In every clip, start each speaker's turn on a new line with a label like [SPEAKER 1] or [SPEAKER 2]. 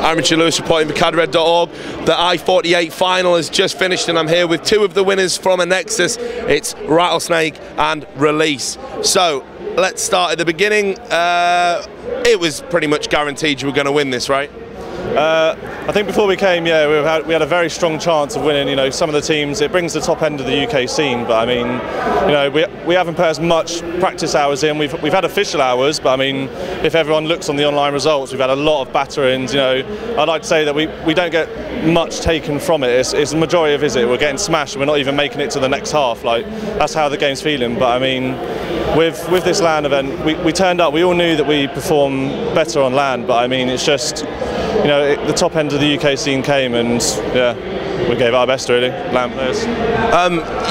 [SPEAKER 1] I'm Richard Lewis reporting for cadred.org. The i48 final has just finished and I'm here with two of the winners from Anexis. It's RattlesnK and Release. So let's start at the beginning. It was pretty much guaranteed you were going to win this, right?
[SPEAKER 2] I think before we came, yeah, we had a very strong chance of winning. You know, some of the teams, it brings the top end of the UK scene, but I mean, you know, we haven't put as much practice hours in. We've had official hours, but I mean, if everyone looks on the online results, we've had a lot of batterings. You know, I'd like to say that we don't get much taken from it. It's the majority of it. We're getting smashed and we're not even making it to the next half. Like, that's how the game's feeling. But I mean, with this LAN event, we turned up. We all knew that we perform better on LAN, but I mean, it's just, you know, the top end of the UK scene came and yeah, we gave our best really, LAN players.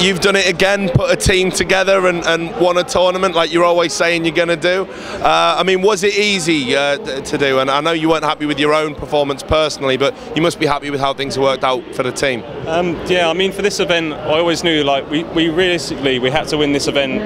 [SPEAKER 1] You've done it again, put a team together and won a tournament like you're always saying you're going to do. I mean, was it easy to do? And I know you weren't happy with your own performance personally, but you must be happy with how things worked out for the team.
[SPEAKER 3] Yeah, I mean, for this event, I always knew like we realistically we had to win this event.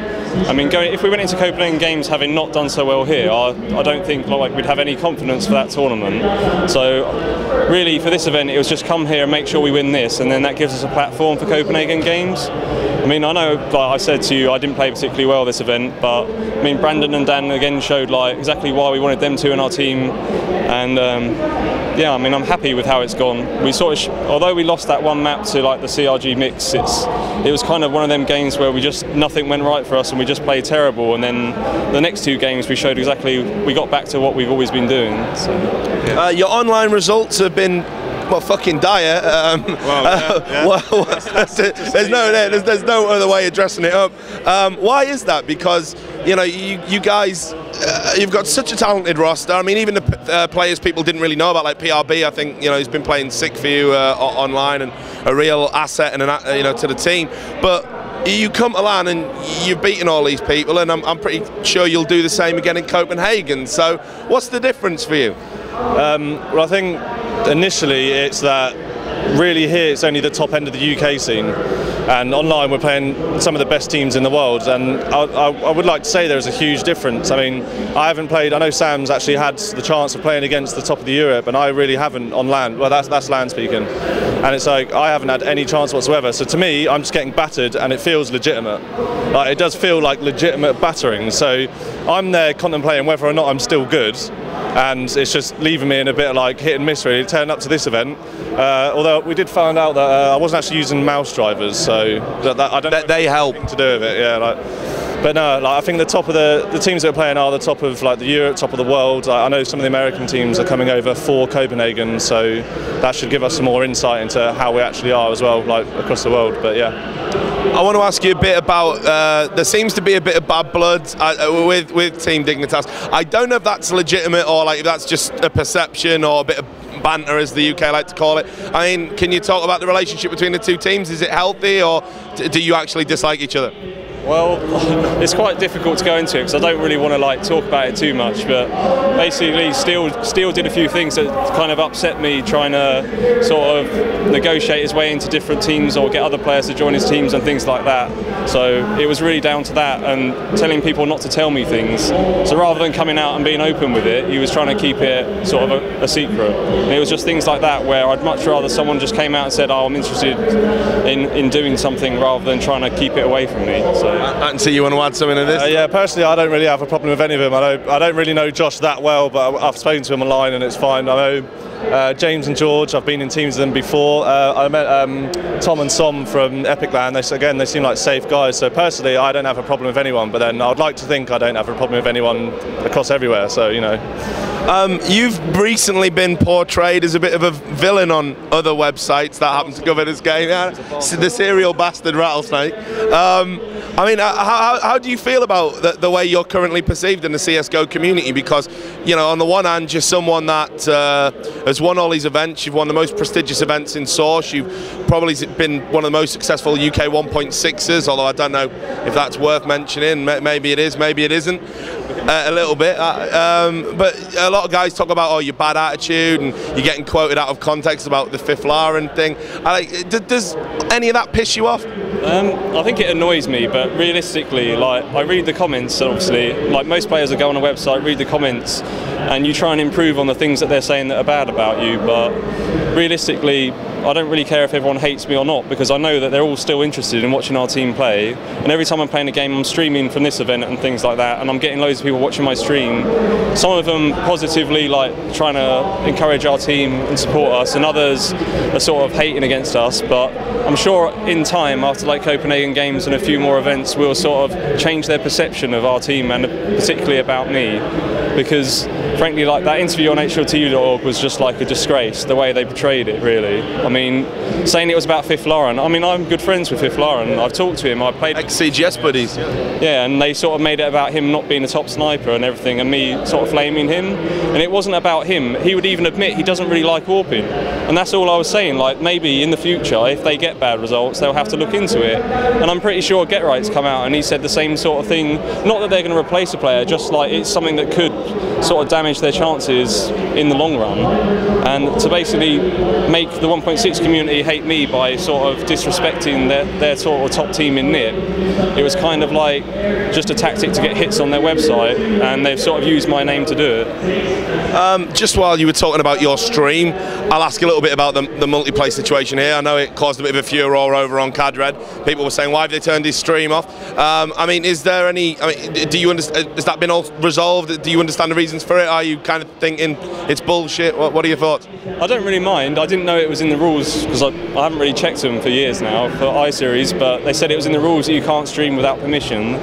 [SPEAKER 3] I mean, if we went into Copenhagen Games having not done so well here, I don't think like we'd have any confidence for that tournament. So really, for this event, it was just come here and make sure we win this, and then that gives us a platform for Copenhagen Games. I mean, I know, like I said to you, I didn't play particularly well this event, but I mean, Brandon and Dan again showed like exactly why we wanted them two in our team, and yeah, I mean, I'm happy with how it's gone. We sort of, although we lost that one map to like the CRG mix, it was kind of one of them games where nothing went right for us and we just played terrible. And then the next two games we showed exactly, we got back to what we've always been doing. So, yeah.
[SPEAKER 1] Your online results have been, well, fucking dire. There's no other way of dressing it up. Why is that? Because, you know, you guys, you've got such a talented roster. I mean, even the players people didn't really know about, like PRB, I think, you know, he's been playing sick for you online and a real asset and you know, to the team. But you come to LAN and you've beaten all these people, and I'm pretty sure you'll do the same again in Copenhagen. So what's the difference for you?
[SPEAKER 2] Well, I think initially it's that really here it's only the top end of the UK scene, and online we're playing some of the best teams in the world, and I would like to say there's a huge difference. I mean, I haven't played, I know Sam's actually had the chance of playing against the top of the Europe, and I really haven't on LAN. Well, that's LAN speaking, and it's like I haven't had any chance whatsoever. So to me, I'm just getting battered and it feels legitimate. Like, it does feel like legitimate battering, so I'm there contemplating whether or not I'm still good, and it's just leaving me in a bit of like hit and miss really, turning up to this event. Although we did find out that I wasn't actually using mouse drivers, so I don't know
[SPEAKER 1] they help
[SPEAKER 2] to do with it. Yeah, like, but no, like, I think the top of the teams that are playing are the top of like the Europe, top of the world. I know some of the American teams are coming over for Copenhagen, so that should give us some more insight into how we actually are as well, like across the world. But yeah.
[SPEAKER 1] I want to ask you a bit about, there seems to be a bit of bad blood with Team Dignitas. I don't know if that's legitimate or like if that's just a perception or a bit of banter, as the UK like to call it. I mean, can you talk about the relationship between the two teams? Is it healthy, or do you actually dislike each other?
[SPEAKER 3] Well, it's quite difficult to go into it because I don't really want to like talk about it too much, but basically Steele did a few things that kind of upset me, trying to sort of negotiate his way into different teams or get other players to join his teams and things like that. So it was really down to that and telling people not to tell me things. So rather than coming out and being open with it, he was trying to keep it sort of a secret. And it was just things like that where I'd much rather someone just came out and said, oh, I'm interested in doing something, rather than trying to keep it away from me. So.
[SPEAKER 1] So you want to add something to this?
[SPEAKER 2] Yeah, personally I don't really have a problem with any of them. I don't really know Josh that well, but I've spoken to him online and it's fine. I know James and George, I've been in teams with them before. I met Tom and Som from Epic LAN. They seem like safe guys, so personally I don't have a problem with anyone, but then I'd like to think I don't have a problem with anyone across everywhere, so you know.
[SPEAKER 1] You've recently been portrayed as a bit of a villain on other websites that happen to cover this game. Yeah, the serial bastard RattlesnK. I mean, how do you feel about the way you're currently perceived in the CSGO community? Because, you know, on the one hand, you're someone that has won all these events. You've won the most prestigious events in Source. You've probably been one of the most successful UK 1.6s, although I don't know if that's worth mentioning. Maybe it is, maybe it isn't. A little bit. But a lot of guys talk about, oh, your bad attitude, and you're getting quoted out of context about the Fifth Lauren thing. Does any of that piss you off?
[SPEAKER 3] I think it annoys me, but realistically, like, I read the comments, obviously, like most players that go on a website, read the comments, and you try and improve on the things that they're saying that are bad about you, but realistically, I don't really care if everyone hates me or not, because I know that they're all still interested in watching our team play. And every time I'm playing a game, I'm streaming from this event and things like that, and I'm getting loads of people watching my stream. Some of them positively, like, trying to encourage our team and support us, and others are sort of hating against us. But I'm sure in time, after like Copenhagen Games and a few more events, we'll sort of change their perception of our team, and particularly about me, because frankly, like, that interview on i48.org was just like a disgrace, the way they portrayed it, really. I mean, saying it was about Fifth Lauren, I mean, I'm good friends with Fifth Lauren. I've talked to him, I played...
[SPEAKER 1] Ex-CGS buddies.
[SPEAKER 3] Yeah, and they sort of made it about him not being a top sniper and everything, and me sort of flaming him. And it wasn't about him. He would even admit he doesn't really like warping. And that's all I was saying, like, maybe in the future, if they get bad results, they'll have to look into it. And I'm pretty sure Get Right's come out and he said the same sort of thing. Not that they're going to replace a player, just like it's something that could sort of damage their chances in the long run. And to basically make the 1.6 community hate me by sort of disrespecting their sort of top team in NIP, it was kind of like just a tactic to get hits on their website, and they've sort of used my name to do it.
[SPEAKER 1] Just while you were talking about your stream, I'll ask a little bit about the multiplayer situation here. I know it caused a bit of a furore over on CADRED. People were saying, why have they turned his stream off? I mean, is there any, I mean, do you understand, has that been all resolved? Do you understand the reasons for it? Are you kind of thinking it's bullshit? What are your thoughts?
[SPEAKER 3] I don't really mind. I didn't know it was in the rules, because I haven't really checked them for years now for iSeries, but they said it was in the rules that you can't stream without permission.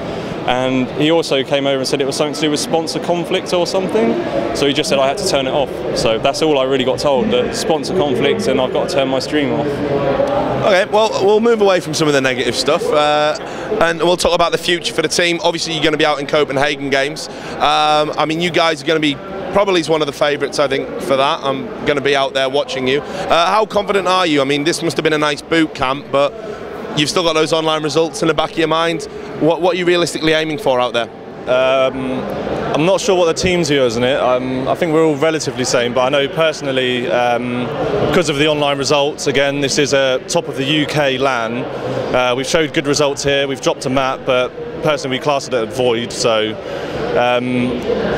[SPEAKER 3] And he also came over and said it was something to do with sponsor conflict or something. So he just said I had to turn it off. So that's all I really got told, that sponsor conflict, and I've got to turn my stream off.
[SPEAKER 1] Okay, well, we'll move away from some of the negative stuff, and we'll talk about the future for the team. Obviously, you're going to be out in Copenhagen Games. I mean, you guys are going to be probably one of the favourites, I think, for that. I'm going to be out there watching you. How confident are you? I mean, this must have been a nice boot camp, but you've still got those online results in the back of your mind. What are you realistically aiming for out there?
[SPEAKER 2] I'm not sure what the team's view is in it. I think we're all relatively same, but I know personally, because of the online results, again, this is a top of the UK LAN. We've showed good results here, we've dropped a map, but personally we class it at void, so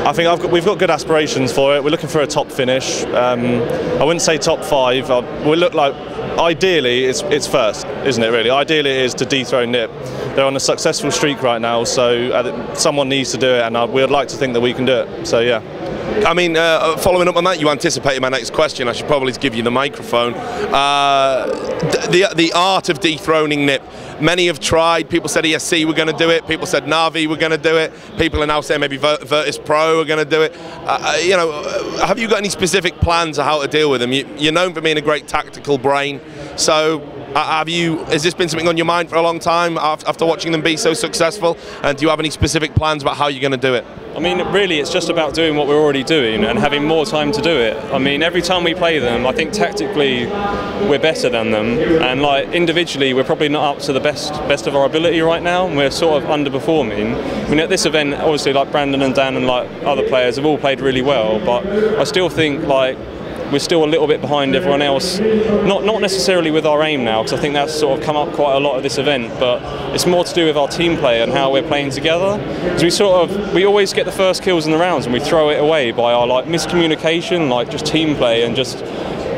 [SPEAKER 2] I think we've got good aspirations for it. We're looking for a top finish. I wouldn't say top 5, we'll look like, ideally it's first, isn't it really? Ideally it is to dethrone NIP. They're on a successful streak right now, so someone needs to do it, and we'd like to think that we can do it, so yeah.
[SPEAKER 1] I mean, following up on that, you anticipated my next question. I should probably give you the microphone. The art of dethroning NIP. Many have tried. People said ESC were going to do it. People said Na'Vi were going to do it. People are now saying maybe Virtus Pro are going to do it. You know, have you got any specific plans of how to deal with them? You're known for being a great tactical brain. So has this been something on your mind for a long time after watching them be so successful? And do you have any specific plans about how you're going to do it?
[SPEAKER 3] I mean, really, it's just about doing what we're already doing and having more time to do it. I mean, every time we play them, I think tactically we're better than them, and like individually we're probably not up to the best of our ability right now, and we're sort of underperforming. I mean, at this event, obviously, like Brandon and Dan and like other players have all played really well, but I still think like we're still a little bit behind everyone else. Not necessarily with our aim now, because I think that's sort of come up quite a lot at this event, but it's more to do with our team play and how we're playing together. Because we always get the first kills in the rounds and we throw it away by our like miscommunication, like just team play and just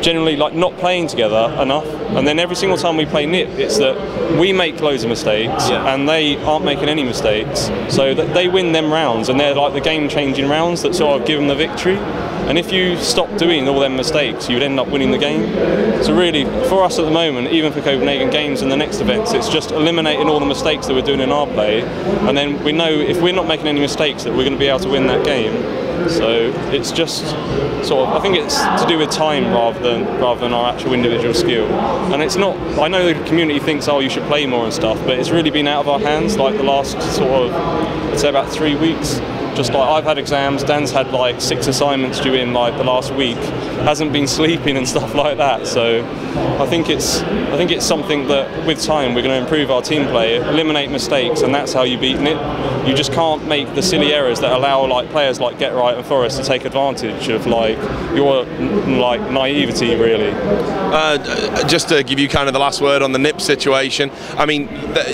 [SPEAKER 3] generally like not playing together enough. And then every single time we play NIP, it's that we make loads of mistakes and they aren't making any mistakes. So that they win them rounds, and they're like the game-changing rounds that sort of give them the victory. And if you stop doing all them mistakes, you'd end up winning the game. So really, for us at the moment, even for Copenhagen Games and the next events, it's just eliminating all the mistakes that we're doing in our play. And then we know if we're not making any mistakes that we're going to be able to win that game. So it's just sort of, I think it's to do with time rather than our actual individual skill. And it's not, I know the community thinks, oh, you should play more and stuff, but it's really been out of our hands like the last sort of, I'd say about 3 weeks. just like I've had exams, Dan's had like 6 assignments due in like the last week, hasn't been sleeping and stuff like that. So I think it's something that with time we're going to improve our team play, eliminate mistakes, and that's how you beat it. You just can't make the silly errors that allow like players like Get Right and Forrest to take advantage of like your like naivety, really.
[SPEAKER 1] Just to give you kind of the last word on the Nip situation, I mean,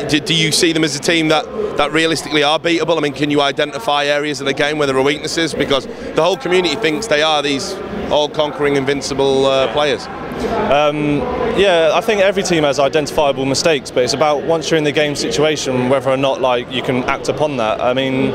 [SPEAKER 1] do you see them as a team that realistically are beatable? I mean, can you identify areas of the game where there are weaknesses? Because the whole community thinks they are these all-conquering, invincible players.
[SPEAKER 2] Yeah, I think every team has identifiable mistakes, but it's about once you're in the game situation whether or not like you can act upon that. I mean,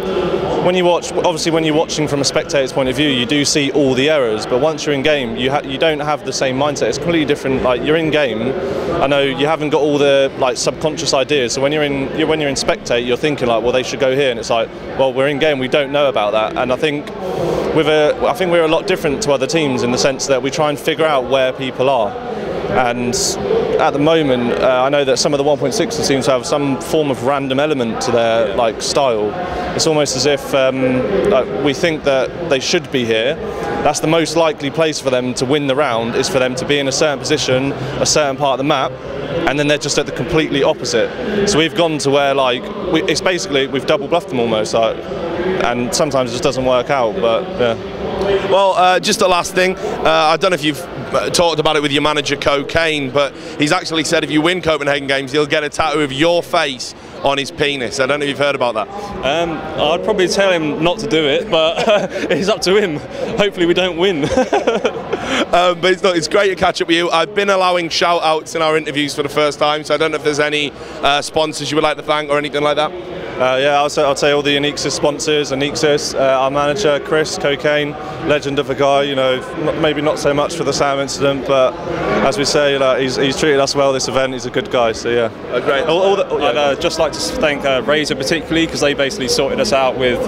[SPEAKER 2] when you watch, obviously when you're watching from a spectator's point of view, you do see all the errors, but once you're in game, you don't have the same mindset. It's completely different. Like, you're in game, I know you haven't got all the like subconscious ideas. So when you're in spectate, you're thinking like, well, they should go here, and it's like, well, we're in game, we don't know about that. And I think we're a lot different to other teams in the sense that we try and figure out where people are. And at the moment, I know that some of the 1.6s seem to have some form of random element to their like style. It's almost as if like, we think that they should be here. That's the most likely place for them to win the round, is for them to be in a certain position, a certain part of the map, and then they're just at the completely opposite. So we've gone to where like it's basically we've double bluffed them almost, like, and sometimes it just doesn't work out. But yeah.
[SPEAKER 1] Well, just the last thing, I don't know if you've talked about it with your manager Cocaine, but he's actually said if you win Copenhagen games, he'll get a tattoo of your face on his penis. I don't know if you've heard about that.
[SPEAKER 3] I'd probably tell him not to do it, but it's up to him. Hopefully we don't win.
[SPEAKER 1] But it's great to catch up with you. I've been allowing shout outs in our interviews for the first time, so I don't know if there's any sponsors you would like to thank or anything like that.
[SPEAKER 2] Yeah, I'll say all the Anexis sponsors, Anexis, our manager Chris, Cocaine, legend of a guy, you know, maybe not so much for the Sam incident, but as we say, he's treated us well this event, he's a good guy, so yeah.
[SPEAKER 1] Great.
[SPEAKER 3] I'd just like to thank Razor particularly, because they basically sorted us out with,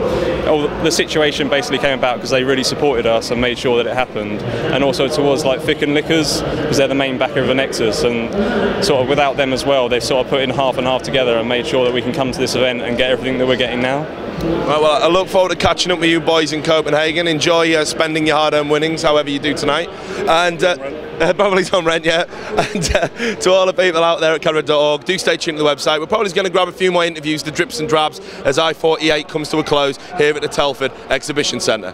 [SPEAKER 3] the situation basically came about because they really supported us and made sure that it happened, and also towards like Thick and Liquors, because they're the main backer of Anexis, and sort of without them as well, they've sort of put in half and half together and made sure that we can come to this event and get everything that we're getting now.
[SPEAKER 1] Right, well, I look forward to catching up with you boys in Copenhagen. Enjoy spending your hard-earned winnings, however you do tonight. And probably on rent, yeah. And to all the people out there at Canada.org, do stay tuned to the website. We're probably going to grab a few more interviews, the drips and drabs, as I48 comes to a close here at the Telford Exhibition Centre.